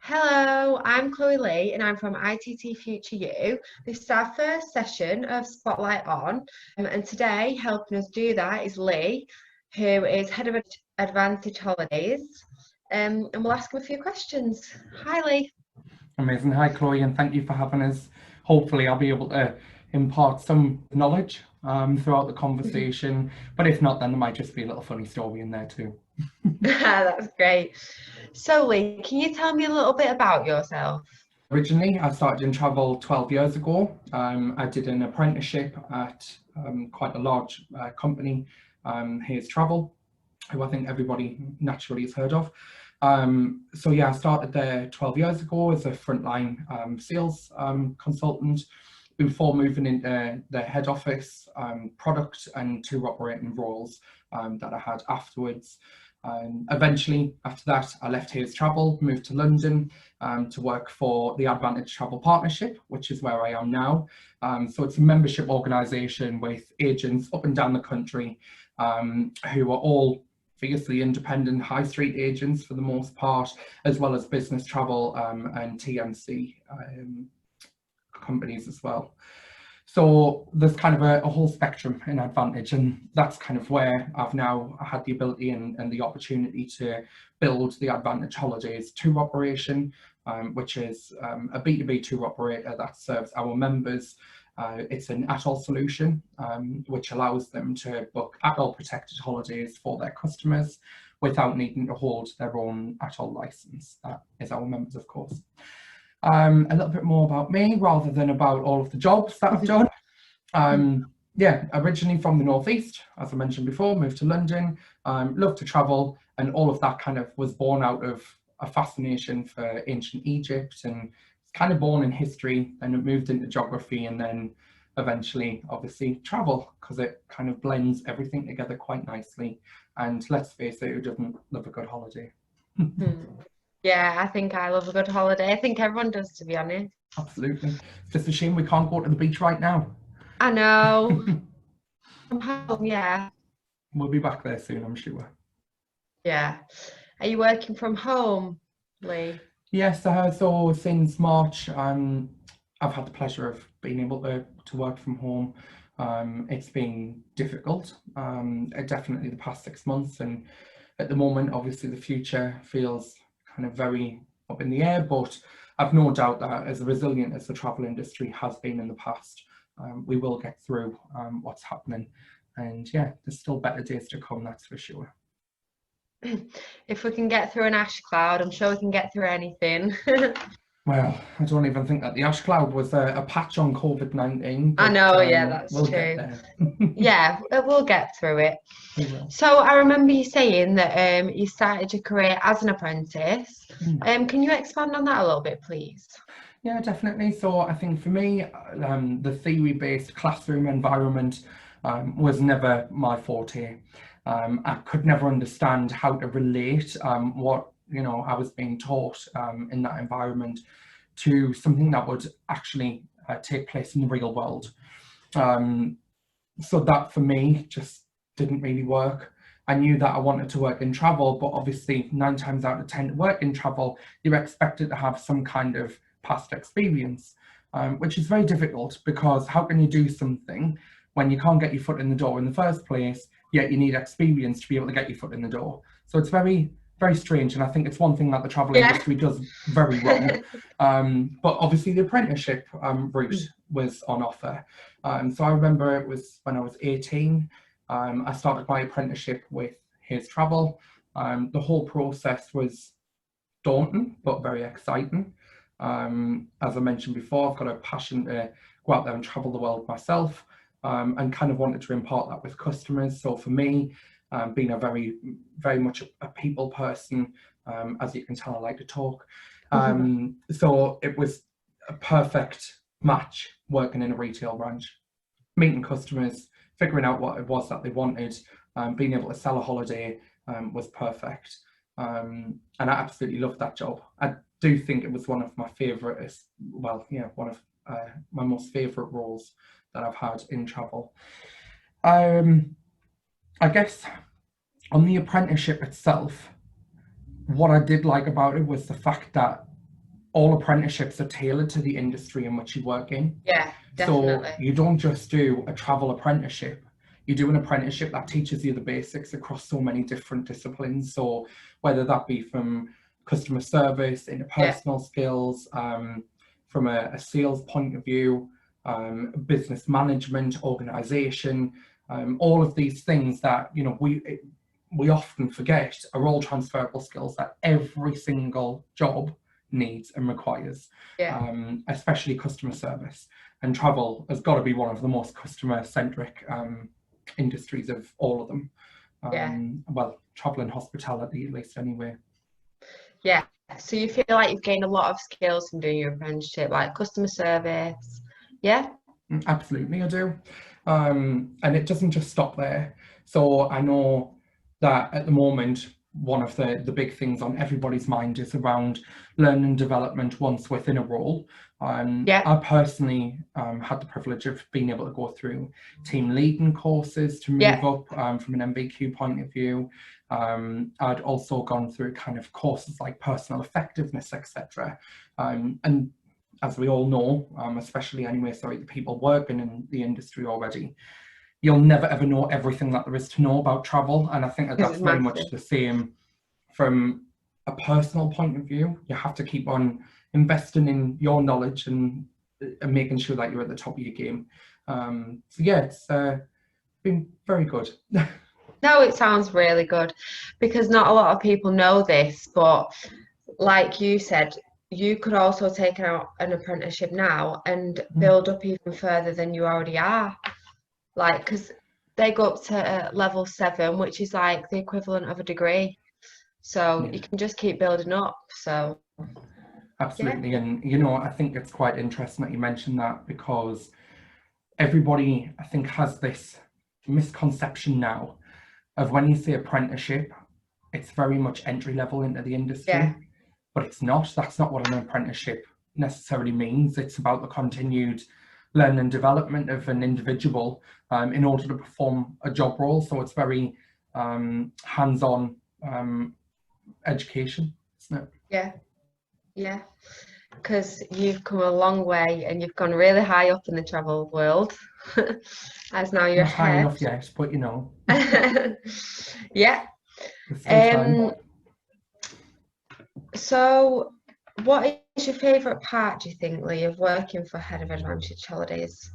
Hello, I'm Chloe Lee and I'm from ITT Future U. This is our first session of Spotlight On, and today helping us do that is Lee, who is Head of Advantage Holidays, and we'll ask him a few questions. Hi Lee. Amazing. Hi, Chloe, and thank you for having us. Hopefully, I'll be able to impart some knowledge throughout the conversation. But if not, then there might just be a little funny story in there too. That's great. So Lee, can you tell me a little bit about yourself? Originally, I started in travel 12 years ago. I did an apprenticeship at quite a large company, Hayes Travel, who I think everybody naturally has heard of. So yeah, I started there 12 years ago as a frontline sales consultant before moving into the head office product and tour operating roles that I had afterwards. Eventually, after that, I left Hayes Travel, moved to London to work for the Advantage Travel Partnership, which is where I am now. So it's a membership organisation with agents up and down the country who are all fiercely independent high street agents for the most part, as well as business travel and TMC companies as well. So there's kind of a whole spectrum in Advantage, and that's kind of where I've now had the ability and the opportunity to build the Advantage Holidays tour operation, which is a B2B tour operator that serves our members. It's an ATOL solution, which allows them to book ATOL protected holidays for their customers without needing to hold their own ATOL license. That is our members, of course. A little bit more about me rather than about all of the jobs that I've done. Yeah, originally from the Northeast, as I mentioned before, moved to London, love to travel, and all of that kind of was born out of a fascination for ancient Egypt, and it's kind of born in history, and it moved into geography, and then eventually obviously travel, because it kind of blends everything together quite nicely. And let's face it, who doesn't love a good holiday? Yeah, I think I love a good holiday. I think everyone does, to be honest. Absolutely. It's just a shame we can't go to the beach right now. I know. From home, yeah. We'll be back there soon, I'm sure. Yeah. Are you working from home, Lee? Yes, so since March, I've had the pleasure of being able to work from home. It's been difficult, definitely the past 6 months, and at the moment, obviously the future feels kind of very up in the air, but I've no doubt that as resilient as the travel industry has been in the past, we will get through what's happening. And yeah, there's still better days to come, that's for sure. If we can get through an ash cloud, I'm sure we can get through anything. Well, I don't even think that the ash cloud was a patch on COVID-19. I know, yeah, that's we'll true. get there. Yeah, we'll get through it. We will. So I remember you saying that you started your career as an apprentice. Can you expand on that a little bit, please? Yeah, definitely. So I think for me, the theory-based classroom environment was never my forte. I could never understand how to relate what I was being taught in that environment to something that would actually take place in the real world. So that for me just didn't really work. I knew that I wanted to work in travel, but obviously 9 times out of 10 to work in travel, you're expected to have some kind of past experience, which is very difficult, because how can you do something when you can't get your foot in the door in the first place, yet you need experience to be able to get your foot in the door? So it's very, very strange, and I think it's one thing that the travel industry does very wrong. But obviously the apprenticeship route was on offer. So I remember it was when I was 18, I started my apprenticeship with Hayes Travel. The whole process was daunting, but very exciting. As I mentioned before, I've got a passion to go out there and travel the world myself, and kind of wanted to impart that with customers. So for me, being a very, very much a people person, as you can tell, I like to talk. So it was a perfect match working in a retail branch, meeting customers, figuring out what it was that they wanted, being able to sell a holiday was perfect. And I absolutely loved that job. I do think it was one of my favourite, well, yeah, one of my most favourite roles that I've had in travel. I guess on the apprenticeship itself, what I did like about it was the fact that all apprenticeships are tailored to the industry in which you work in. Yeah, So definitely. you don't just do a travel apprenticeship, you do an apprenticeship that teaches you the basics across so many different disciplines. So whether that be from customer service, interpersonal skills, from a sales point of view, business management, organization, all of these things that, you know, we often forget are all transferable skills that every single job needs and requires, especially customer service. And travel has got to be one of the most customer-centric industries of all of them. Well, travel and hospitality, at least, anyway. Yeah. So you feel like you've gained a lot of skills from doing your apprenticeship, like customer service? Yeah. Absolutely, I do. And it doesn't just stop there. So I know that at the moment, one of the big things on everybody's mind is around learning and development once within a role. I personally had the privilege of being able to go through team leading courses to move up from an MVQ point of view. I'd also gone through kind of courses like personal effectiveness, etc. And as we all know, especially anyway, sorry, the people working in the industry already, you'll never ever know everything that there is to know about travel. And I think that that's very much the same from a personal point of view. You have to keep on investing in your knowledge and making sure that you're at the top of your game. So yeah, it's been very good. No, it sounds really good, because not a lot of people know this, but like you said, you could also take out an apprenticeship now and build up even further than you already are. Like, because they go up to level 7, which is like the equivalent of a degree. So you can just keep building up. So absolutely. And you know, I think it's quite interesting that you mentioned that, because everybody, I think, has this misconception now of when you say apprenticeship, it's very much entry level into the industry. But it's not. That's not what an apprenticeship necessarily means. It's about the continued learning and development of an individual in order to perform a job role. So it's very hands-on education, isn't it? Yeah. Because you've come a long way and you've gone really high up in the travel world. As now you're not high enough yet, but you know. Yeah. So what is your favourite part, do you think, Lee, of working for Head of Advantage Holidays?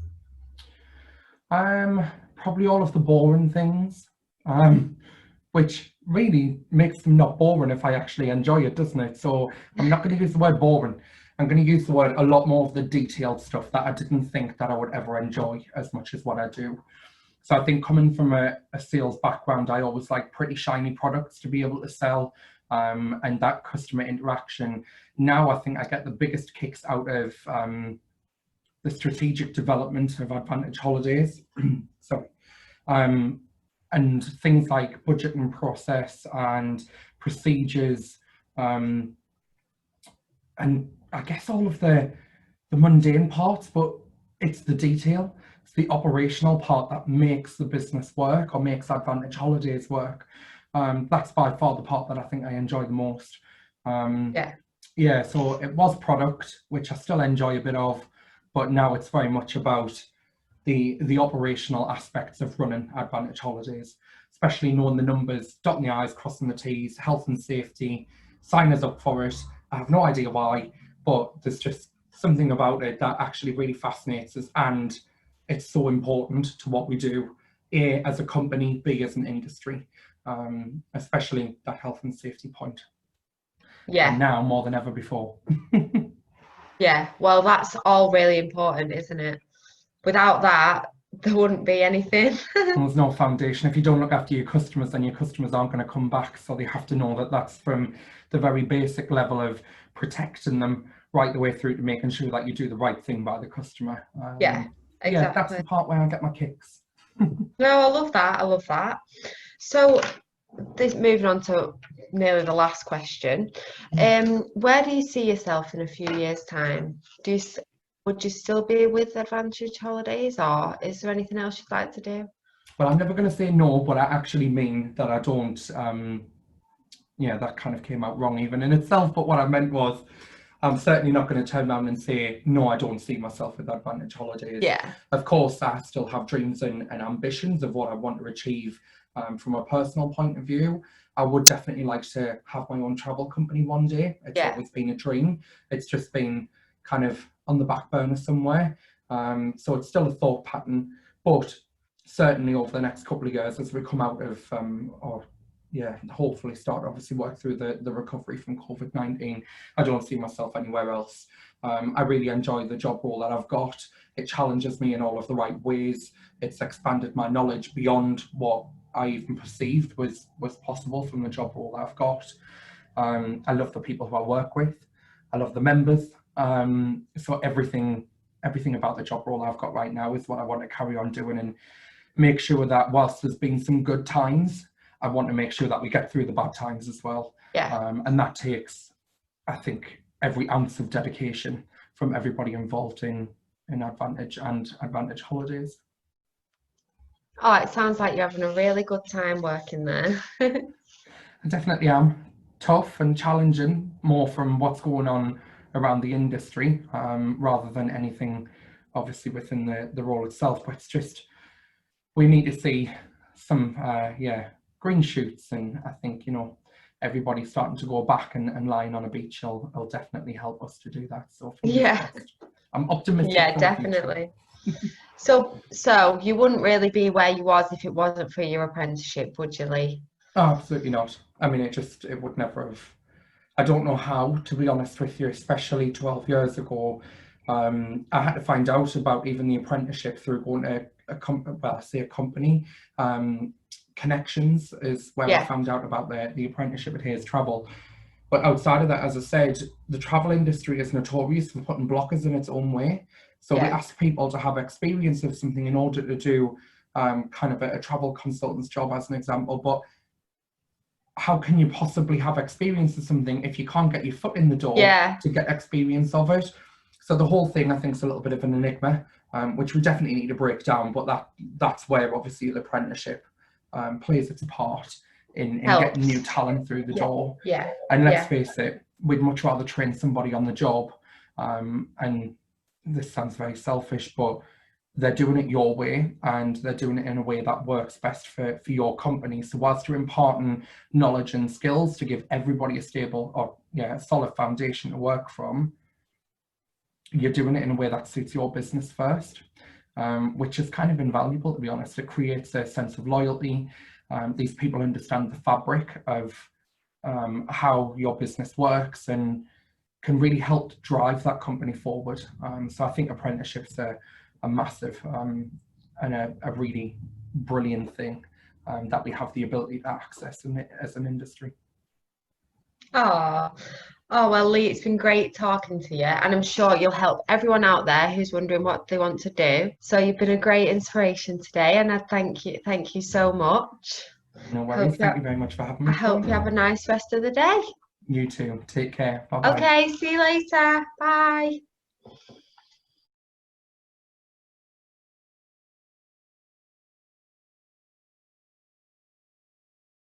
Probably all of the boring things, which really makes them not boring if I actually enjoy it, doesn't it? So I'm not going to use the word boring. I'm going to use the word a lot more of the detailed stuff that I didn't think that I would ever enjoy as much as what I do. So I think coming from a sales background, I always like pretty shiny products to be able to sell. And that customer interaction. Now I think I get the biggest kicks out of the strategic development of Advantage Holidays. And things like budgeting process and procedures, and I guess all of the mundane parts, but it's the detail, it's the operational part that makes the business work or makes Advantage Holidays work. That's by far the part that I think I enjoy the most. So it was product, which I still enjoy a bit of, but now it's very much about the operational aspects of running Advantage Holidays, especially knowing the numbers, dotting the I's, crossing the T's, health and safety, sign us up for it. I have no idea why, but there's just something about it that actually really fascinates us, and it's so important to what we do, A, as a company, B, as an industry. Especially that health and safety point. And now more than ever before. Well, that's all really important, isn't it? Without that, there wouldn't be anything. There's no foundation. If you don't look after your customers, then your customers aren't going to come back. So they have to know that that's from the very basic level of protecting them right the way through to making sure that you do the right thing by the customer. Exactly. That's the part where I get my kicks. No, I love that. So, moving on to nearly the last question, where do you see yourself in a few years' time? Would you still be with Advantage Holidays, or is there anything else you'd like to do? Well, I'm never going to say no, but I actually mean that I don't. That kind of came out wrong even in itself. But what I meant was, I'm certainly not going to turn around and say, no, I don't see myself with Advantage Holidays. Yeah. Of course, I still have dreams and ambitions of what I want to achieve from a personal point of view. I would definitely like to have my own travel company one day. It's always been a dream. It's just been kind of on the back burner somewhere. So it's still a thought pattern, but certainly over the next couple of years as we come out of, hopefully start obviously work through the recovery from COVID-19, I don't see myself anywhere else. I really enjoy the job role that I've got. It challenges me in all of the right ways. It's expanded my knowledge beyond what I even perceived was possible from the job role that I've got. I love the people who I work with. I love the members. So everything about the job role I've got right now is what I want to carry on doing, and make sure that whilst there's been some good times, I want to make sure that we get through the bad times as well. And that takes, I think, every ounce of dedication from everybody involved in Advantage and Advantage Holidays. Oh, it sounds like you're having a really good time working there. I definitely am. Tough and challenging, more from what's going on around the industry, rather than anything obviously within the role itself. But it's just, we need to see some green shoots, and I think, you know, everybody starting to go back and lying on a beach will definitely help us to do that. So I'm optimistic. Yeah, definitely. So you wouldn't really be where you was if it wasn't for your apprenticeship, would you, Lee? Oh, absolutely not. I mean, it would never have. I don't know how, to be honest with you, especially 12 years ago. I had to find out about even the apprenticeship through going to a company. Connections is where I found out about the apprenticeship at Hayes Travel. But outside of that, as I said, the travel industry is notorious for putting blockers in its own way. So we ask people to have experience of something in order to do kind of a travel consultant's job, as an example. But how can you possibly have experience of something if you can't get your foot in the door to get experience of it? So the whole thing, I think, is a little bit of an enigma, which we definitely need to break down. But that's where obviously the apprenticeship plays its part in getting new talent through the door. And let's face it, we'd much rather train somebody on the job. And this sounds very selfish, but they're doing it your way, and they're doing it in a way that works best for your company. So whilst you're imparting knowledge and skills to give everybody a stable or a solid foundation to work from, you're doing it in a way that suits your business first, which is kind of invaluable, to be honest. It creates a sense of loyalty. These people understand the fabric of how your business works and can really help drive that company forward. So I think apprenticeships are a massive and a really brilliant thing that we have the ability to access as an industry. Oh, well, Lee, it's been great talking to you, and I'm sure you'll help everyone out there who's wondering what they want to do. So you've been a great inspiration today, and I thank you so much. No worries. Thank you very much for having me. I hope you have a nice rest of the day. You too. Take care. Bye-bye. Okay, see you later. Bye.